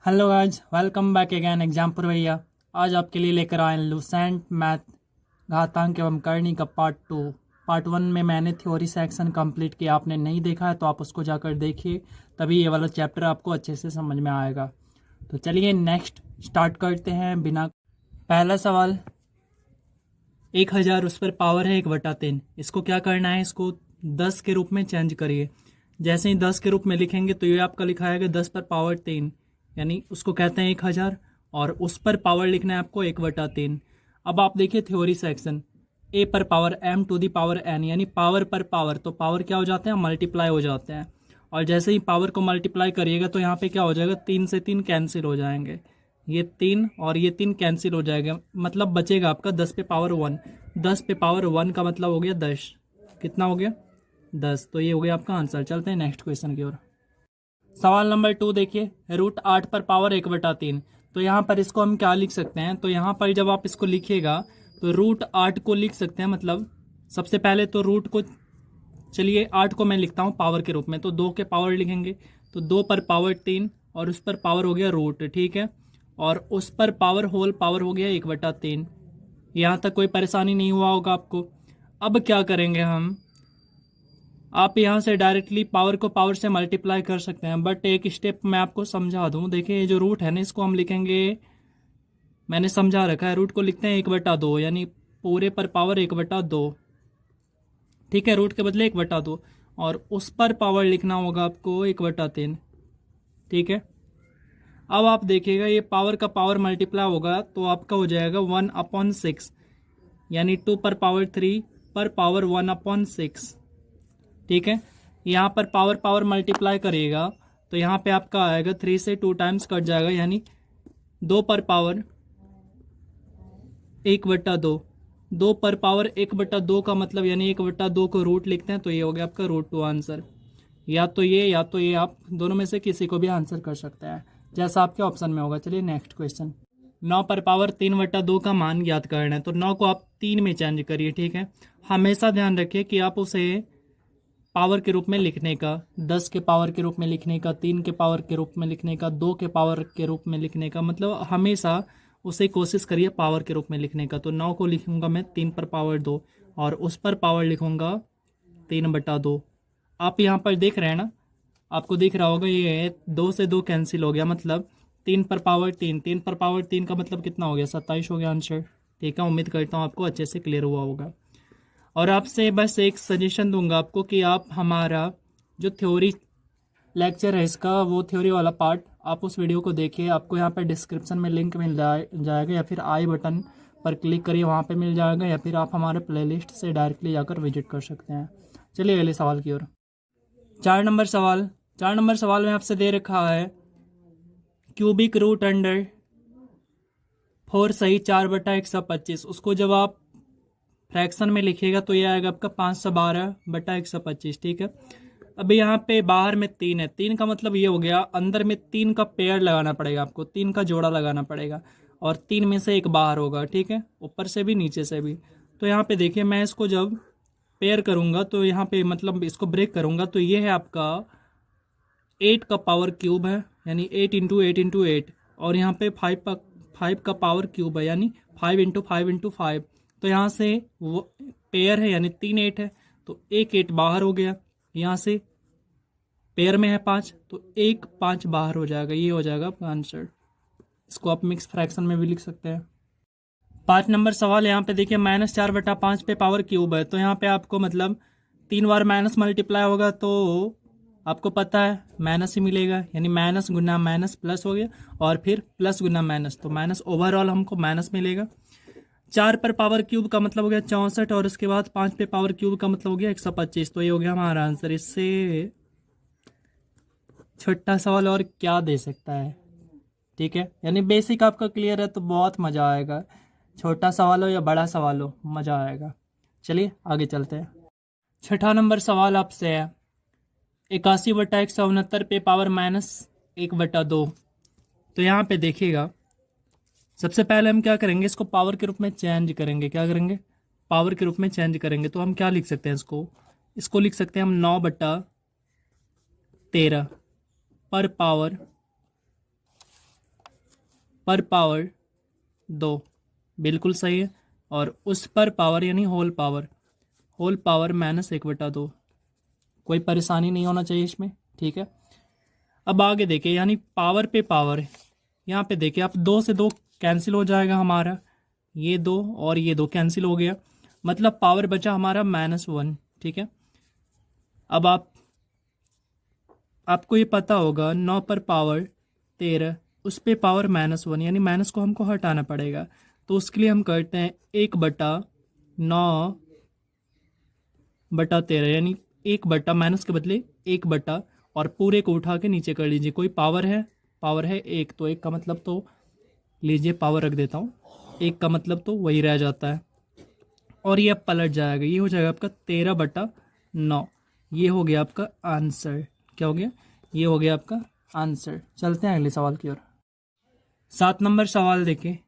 Hello guys, welcome back again Exampur भैया। आज आपके लिए लेकर आए लूसेंट मैथ घातांक एवं करनी का पार्ट वन में मैंने थ्योरी सेक्शन कंप्लीट किया। आपने नहीं देखा है तो आप उसको जाकर देखिए, तभी ये वाला चैप्टर आपको अच्छे से समझ में आएगा। तो चलिए नेक्स्ट स्टार्ट करते हैं बिना। पहला सवाल, 1000 उस पर पावर है 1/3। इसको क्या करना है, इसको 10 के रूप में चेंज करिए। जैसे ही 10 के रूप में लिखेंगे तो ये आपका लिखा है 10 पर पावर 3, यानी उसको कहते हैं 1000, और उस पर पावर लिखना है आपको 1/3। अब आप देखिए थ्योरी सेक्शन, ए पर power m to the power n, यानी पावर पर पावर, तो पावर क्या हो जाते हैं, मल्टीप्लाई हो जाते हैं। और जैसे ही पावर को मल्टीप्लाई करिएगा तो यहाँ पे क्या हो जाएगा, 3 से 3 कैंसिल हो जाएंगे, ये 3 और ये 3 कैंसिल हो जाएगा, मतलब बचेगा आपका 10 पे पावर 1। 10 पे पावर 1 का मतलब हो गया 10। कितना हो गया, 10। तो ये हो गया आपका आंसर। चलते हैं नेक्स्ट क्वेश्चन की ओर। सवाल नंबर 2 देखिए, √8 पर पावर 1/3। तो यहाँ पर इसको हम क्या लिख सकते हैं, तो यहाँ पर जब आप इसको लिखिएगा तो √8 को लिख सकते हैं, मतलब सबसे पहले तो रूट को, चलिए 8 को मैं लिखता हूँ पावर के रूप में, तो 2 के पावर लिखेंगे, तो 2 पर पावर 3 और उस पर पावर हो गया रूट, ठीक है, और उस पर पावर होल पावर हो गया 1/3। यहाँ तक कोई परेशानी नहीं हुआ होगा आपको। अब क्या करेंगे हम, आप यहाँ से डायरेक्टली पावर को पावर से मल्टीप्लाई कर सकते हैं, बट एक स्टेप मैं आपको समझा दूँ। देखिए ये जो रूट है ना, इसको हम लिखेंगे, मैंने समझा रखा है, रूट को लिखते हैं 1/2, यानी पूरे पर पावर 1/2, ठीक है, रूट के बदले 1/2, और उस पर पावर लिखना होगा आपको 1/3, ठीक है। अब आप देखिएगा ये पावर का पावर मल्टीप्लाई होगा तो आपका हो जाएगा 1/6, यानी 2 पर पावर 3 पर पावर 1/6, ठीक है। यहाँ पर पावर पावर मल्टीप्लाई करिएगा तो यहाँ पे आपका आएगा 3 से 2 टाइम्स कट जाएगा, यानी 2 पर पावर 1/2। 2 पर पावर 1/2 का मतलब, यानी 1/2 को रूट लिखते हैं, तो ये हो गया आपका √2 आंसर। या तो ये आप दोनों में से किसी को भी आंसर कर सकते हैं, जैसा आपके ऑप्शन में होगा। चलिए नेक्स्ट क्वेश्चन, 9 पर पावर 3/2 का मान ज्ञात करना है। तो 9 को आप 3 में चेंज करिए, ठीक है। हमेशा ध्यान रखिए कि आप उसे पावर के रूप में लिखने का, 10 के पावर के रूप में लिखने का, 3 के पावर के रूप में लिखने का, 2 के पावर के रूप में लिखने का, मतलब हमेशा उसे कोशिश करिए पावर के रूप में लिखने का। तो 9 को लिखूंगा मैं 3 पर पावर 2, और उस पर पावर लिखूंगा 3/2। आप यहाँ पर देख रहे हैं ना, आपको दिख रहा होगा ये 2 से 2 कैंसिल हो गया, मतलब 3 पर पावर 3, 3 पर पावर 3 का मतलब कितना हो गया, 27 हो गया आंसर, ठीक है। उम्मीद करता हूँ आपको अच्छे से क्लियर हुआ होगा। और आपसे बस एक सजेशन दूंगा आपको कि आप हमारा जो थ्योरी लेक्चर है इसका, वो थ्योरी वाला पार्ट आप उस वीडियो को देखिए। आपको यहाँ पर डिस्क्रिप्शन में लिंक मिल जाएगा, या फिर आई बटन पर क्लिक करिए, वहाँ पे मिल जाएगा, या फिर आप हमारे प्लेलिस्ट से डायरेक्टली जाकर विजिट कर सकते हैं। चलिए अगले सवाल की ओर। 4 नंबर सवाल में आपसे दे रखा है क्यूबिक रूट अंडर 4 सही 4/125। उसको जब आप फ्रैक्शन में लिखिएगा तो ये आएगा आपका 512/125, ठीक है। अभी यहाँ पे बाहर में 3 है, 3 का मतलब ये हो गया अंदर में 3 का पेयर लगाना पड़ेगा आपको, 3 का जोड़ा लगाना पड़ेगा, और 3 में से एक बाहर होगा, ठीक है, ऊपर से भी नीचे से भी। तो यहाँ पे देखिए मैं इसको जब पेयर करूँगा तो यहाँ पे मतलब इसको ब्रेक करूँगा तो ये है आपका 8 का पावर क्यूब है, यानी 8 × 8 × 8, और यहाँ पे 5 का पावर क्यूब है, यानी 5 × 5 × 5। तो यहाँ से वो पेयर है, यानी 3 8 है, तो एक 8 बाहर हो गया, यहाँ से पेयर में है 5, तो एक 5 बाहर हो जाएगा, ये हो जाएगा आपका आंसर। इसको आप मिक्स फ्रैक्शन में भी लिख सकते हैं। 5 नंबर सवाल, यहाँ पे देखिए -4/5 पे पावर क्यूब है, तो यहाँ पे आपको मतलब 3 बार माइनस मल्टीप्लाई होगा तो आपको पता है माइनस ही मिलेगा, यानी माइनस गुना माइनस प्लस हो गया, और फिर प्लस गुना माइनस, तो माइनस ओवरऑल हमको माइनस मिलेगा। 4 पर पावर क्यूब का मतलब हो गया 64, और उसके बाद 5 पे पावर क्यूब का मतलब हो गया 125, तो ये हो गया हमारा आंसर। इससे छोटा सवाल और क्या दे सकता है, ठीक है, यानी बेसिक आपका क्लियर है तो बहुत मज़ा आएगा। छोटा सवाल हो या बड़ा सवाल हो, मज़ा आएगा। चलिए आगे चलते हैं। 6ठा नंबर सवाल आपसे है 81/169 पे पावर -1/2। तो यहाँ पे देखिएगा, सबसे पहले हम क्या करेंगे, इसको पावर के रूप में चेंज करेंगे। क्या करेंगे, पावर के रूप में चेंज करेंगे। तो हम क्या लिख सकते हैं, इसको लिख सकते हैं हम 9/13 पर पावर पर पावर 2, बिल्कुल सही है। और उस पर पावर यानी होल पावर -1/2, कोई परेशानी नहीं होना चाहिए इसमें, ठीक है। अब आगे देखिए, यानी पावर पे पावर, यहाँ पे देखिए आप 2 से 2 कैंसिल हो जाएगा हमारा, ये 2 और ये 2 कैंसिल हो गया, मतलब पावर बचा हमारा -1, ठीक है। अब आपको ये पता होगा 9 पर पावर 13, उस पे पावर -1, यानी माइनस को हमको हटाना पड़ेगा। तो उसके लिए हम करते हैं 1/9/13, यानी 1 माइनस के बदले 1 और पूरे को उठा के नीचे कर लीजिए। कोई पावर है 1, तो 1 का मतलब तो लीजिए पावर रख देता हूँ, 1 का मतलब तो वही रह जाता है। और ये अब पलट जाएगा, ये हो जाएगा आपका 13/9, ये हो गया आपका आंसर। क्या हो गया? ये हो गया आपका आंसर। चलते हैं अगले सवाल की ओर। 7 नंबर सवाल देखिए,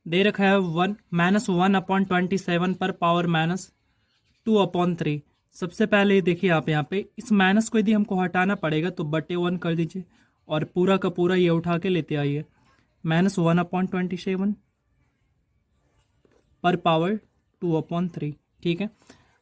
दे रखा है -1/27 पर पावर -2/3। सबसे पहले देखिए आप यहाँ पे इस माइनस को यदि हमको हटाना पड़ेगा तो बटे 1 कर दीजिए और पूरा का पूरा ये उठा के लेते आइए, -1/27 पर पावर 2/3, ठीक है।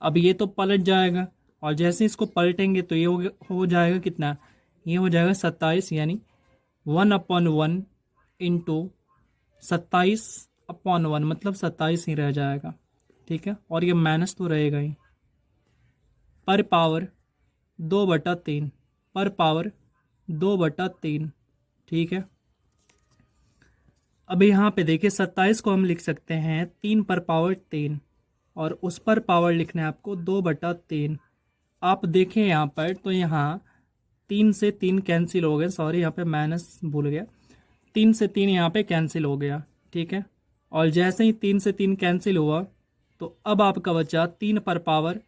अब ये तो पलट जाएगा और जैसे इसको पलटेंगे तो ये हो जाएगा कितना, ये हो जाएगा 27, यानी 1/1 इंटू 27/1, मतलब 27 ही रह जाएगा, ठीक है। और ये माइनस तो रहेगा ही, पर पावर 2/3, पर पावर 2/3, ठीक है। अब यहाँ पे देखिए 27 को हम लिख सकते हैं 3 पर पावर 3 और उस पर पावर लिखना है आपको 2/3। आप देखें यहाँ पर तो यहाँ 3 से 3 कैंसिल हो गए, सॉरी यहाँ पे माइनस भूल गया, 3 से 3 यहाँ पे कैंसिल हो गया, ठीक है। और जैसे ही 3 से 3 कैंसिल हुआ तो अब आपका बचा 3 पर पावर,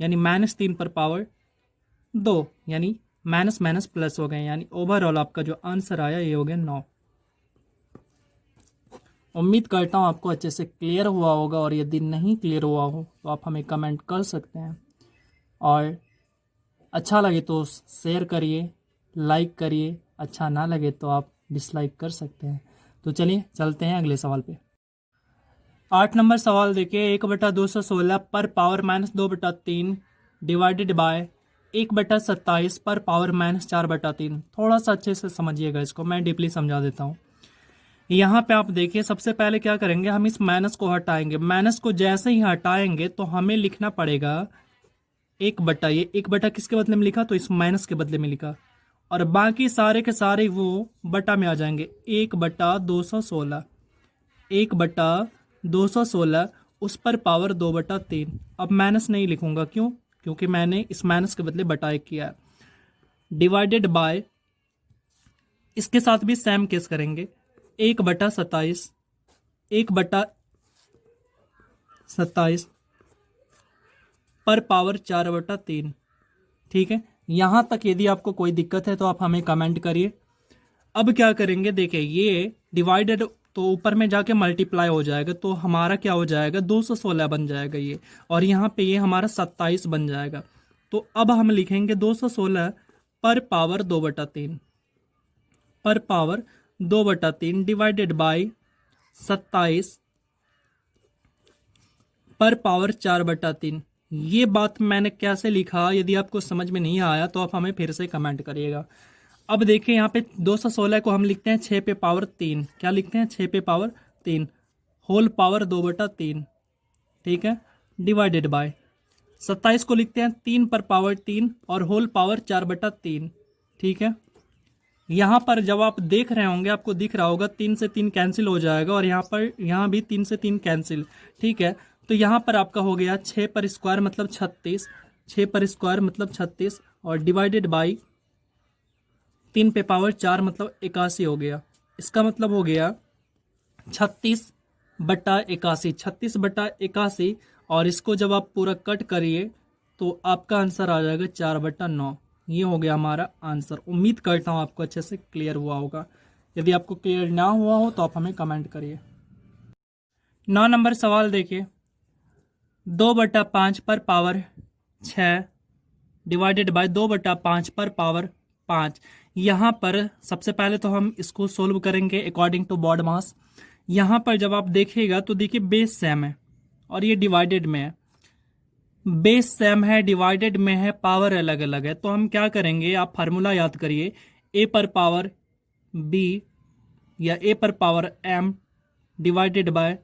यानी -3 पर पावर 2, यानी माइनस माइनस प्लस हो गए, यानी ओवरऑल आपका जो आंसर आया ये हो गया 9। उम्मीद करता हूँ आपको अच्छे से क्लियर हुआ होगा, और यदि नहीं क्लियर हुआ हो तो आप हमें कमेंट कर सकते हैं, और अच्छा लगे तो शेयर करिए, लाइक करिए, अच्छा ना लगे तो आप डिसलाइक कर सकते हैं। तो चलिए चलते हैं अगले सवाल पे। 8 नंबर सवाल देखिए, 1/216 पर पावर -2/3 डिवाइडेड बाय 1/27 पर पावर -4/3। थोड़ा सा अच्छे से समझिएगा इसको, मैं डीपली समझा देता हूँ। यहाँ पे आप देखिए सबसे पहले क्या करेंगे, हम इस माइनस को हटाएंगे। माइनस को जैसे ही हटाएंगे तो हमें लिखना पड़ेगा 1/, ये 1/ किसके बदले में लिखा, तो इस माइनस के बदले में लिखा, और बाकी सारे के सारे वो बटा में आ जाएंगे। 1/216, 1/216 उस पर पावर 2/3। अब माइनस नहीं लिखूंगा, क्यों? क्योंकि मैंने इस माइनस के बदले बटा 1 किया है। डिवाइडेड बाय, इसके साथ भी सेम केस करेंगे, 1/27, 1/27 पर पावर 4/3, ठीक है। यहां तक यदि आपको कोई दिक्कत है तो आप हमें कमेंट करिए। अब क्या करेंगे, देखिए ये डिवाइडेड तो ऊपर में जाके मल्टीप्लाई हो जाएगा, तो हमारा क्या हो जाएगा, 216 बन जाएगा ये, और यहाँ पे ये हमारा 27 बन जाएगा। तो अब हम लिखेंगे 216 पर पावर 2/3, पर पावर 2/3 डिवाइडेड बाय 27 पर पावर 4/3। ये बात मैंने कैसे लिखा, यदि आपको समझ में नहीं आया तो आप हमें फिर से कमेंट करिएगा। अब देखिए यहाँ पे 216 को हम लिखते हैं 6 पे पावर 3, क्या लिखते हैं, 6 पे पावर 3 होल पावर 2/3, ठीक है, डिवाइडेड बाय 27 को लिखते हैं 3 पर पावर 3 और होल पावर 4/3, ठीक है। यहाँ पर जब आप देख रहे होंगे आपको दिख रहा होगा 3 से 3 कैंसिल हो जाएगा, और यहाँ भी 3 से 3 कैंसिल, ठीक है। तो यहाँ पर आपका हो गया 6 पर स्क्वायर मतलब 36, 6 पर स्क्वायर मतलब 36, और डिवाइडेड बाई 3 पे पावर 4 मतलब 81 हो गया। इसका मतलब हो गया 36/81, 36/81, और इसको जब आप पूरा कट करिए तो आपका आंसर आ जाएगा 4/9। ये हो गया हमारा आंसर। उम्मीद करता हूँ आपको अच्छे से क्लियर हुआ होगा। यदि आपको क्लियर ना हुआ हो तो आप हमें कमेंट करिए। 9 नंबर सवाल देखिए, 2/5 पर पावर 6 डिवाइडेड बाय 2/5 पर पावर 5, यहाँ पर सबसे पहले तो हम इसको सोल्व करेंगे अकॉर्डिंग टू बॉड मास। यहाँ पर जब आप देखिएगा तो देखिए बेस सेम है और ये डिवाइडेड में है, बेस सेम है, डिवाइडेड में है, पावर अलग अलग है। तो हम क्या करेंगे, आप फार्मूला याद करिए, ए पर पावर बी या ए पर पावर एम डिवाइडेड बाय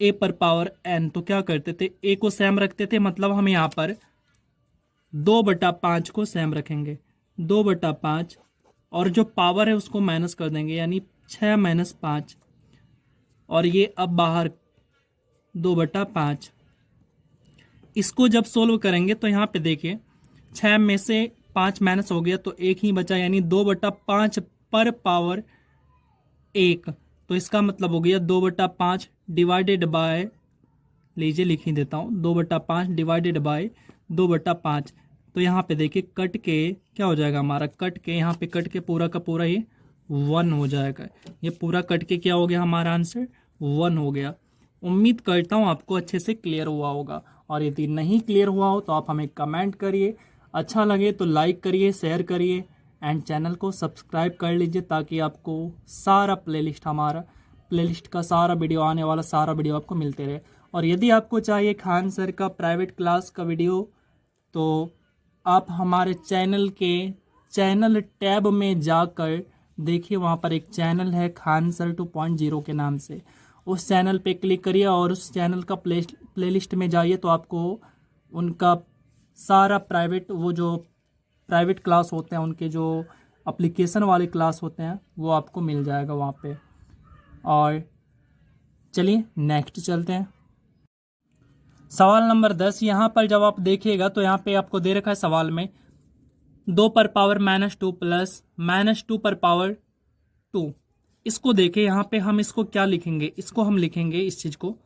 ए पर पावर एन। तो क्या करते थे, ए को सेम रखते थे, मतलब हम यहाँ पर 2/5 को सेम रखेंगे, 2/5, और जो पावर है उसको माइनस कर देंगे, यानी 6 - 5, और ये अब बाहर 2/5। इसको जब सोल्व करेंगे तो यहाँ पे देखिए 6 में से 5 माइनस हो गया तो एक ही बचा, यानी 2/5 पर पावर 1। तो इसका मतलब हो गया 2/5 डिवाइडेड बाय, लीजिए लिख ही देता हूँ, 2/5 डिवाइडेड बाय 2/5। तो यहाँ पे देखिए कट के क्या हो जाएगा हमारा, कट के यहाँ पे कट के पूरा का पूरा ये 1 हो जाएगा। ये पूरा कट के क्या हो गया, हमारा आंसर 1 हो गया। उम्मीद करता हूँ आपको अच्छे से क्लियर हुआ होगा, और यदि नहीं क्लियर हुआ हो तो आप हमें कमेंट करिए, अच्छा लगे तो लाइक करिए, शेयर करिए, एंड चैनल को सब्सक्राइब कर लीजिए ताकि आपको सारा प्लेलिस्ट का सारा वीडियो, आने वाला सारा वीडियो आपको मिलते रहे। और यदि आपको चाहिए खान सर का प्राइवेट क्लास का वीडियो तो आप हमारे चैनल टैब में जाकर देखिए, वहाँ पर एक चैनल है खान सर 2.0 के नाम से, उस चैनल पे क्लिक करिए और उस चैनल का प्लेलिस्ट में जाइए तो आपको उनका सारा प्राइवेट क्लास होते हैं, उनके जो एप्लीकेशन वाले क्लास होते हैं वो आपको मिल जाएगा वहाँ पे। और चलिए नेक्स्ट चलते हैं। सवाल नंबर 10, यहाँ पर जब आप देखिएगा तो यहाँ पे आपको दे रखा है सवाल में 2 पर पावर -2 प्लस -2 पर पावर 2। इसको देखें, यहाँ पे हम इसको क्या लिखेंगे, इसको हम लिखेंगे, इस चीज को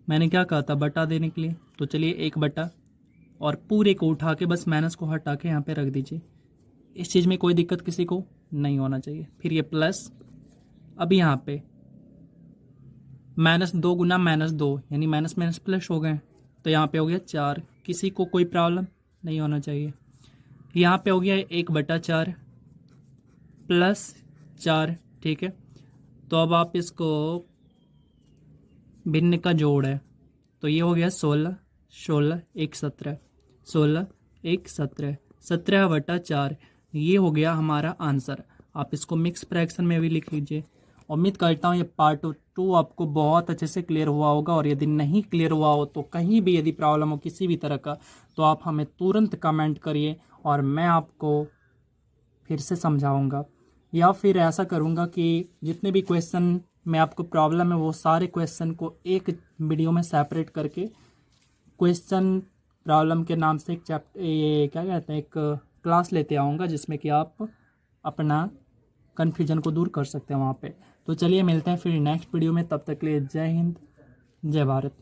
मैंने क्या कहा था बटा देने के लिए, तो चलिए 1/, और पूरे को उठा के बस माइनस को हटा के यहाँ पे रख दीजिए। इस चीज़ में कोई दिक्कत किसी को नहीं होना चाहिए। फिर ये प्लस, अब यहाँ पे -2 गुना -2 यानी माइनस माइनस प्लस हो गए, तो यहाँ पे हो गया 4, किसी को कोई प्रॉब्लम नहीं होना चाहिए। यहाँ पे हो गया 1/4 प्लस 4, ठीक है। तो अब आप इसको भिन्न का जोड़ है, तो ये हो गया 16, 16 1 17, 16 1 17, 17/4, ये हो गया हमारा आंसर। आप इसको मिक्स फ्रैक्शन में भी लिख लीजिए। उम्मीद करता हूँ ये पार्ट 2 आपको बहुत अच्छे से क्लियर हुआ होगा, और यदि नहीं क्लियर हुआ हो तो कहीं भी यदि प्रॉब्लम हो किसी भी तरह का तो आप हमें तुरंत कमेंट करिए और मैं आपको फिर से समझाऊंगा, या फिर ऐसा करूंगा कि जितने भी क्वेश्चन में आपको प्रॉब्लम है वो सारे क्वेश्चन को एक वीडियो में सेपरेट करके क्वेश्चन प्रॉब्लम के नाम से एक चैप्टर, ये क्या कहते हैं, एक क्लास लेते आऊँगा जिसमें कि आप अपना कन्फ्यूजन को दूर कर सकते हैं वहाँ पे। तो चलिए मिलते हैं फिर नेक्स्ट वीडियो में, तब तक के लिए जय हिंद, जय भारत।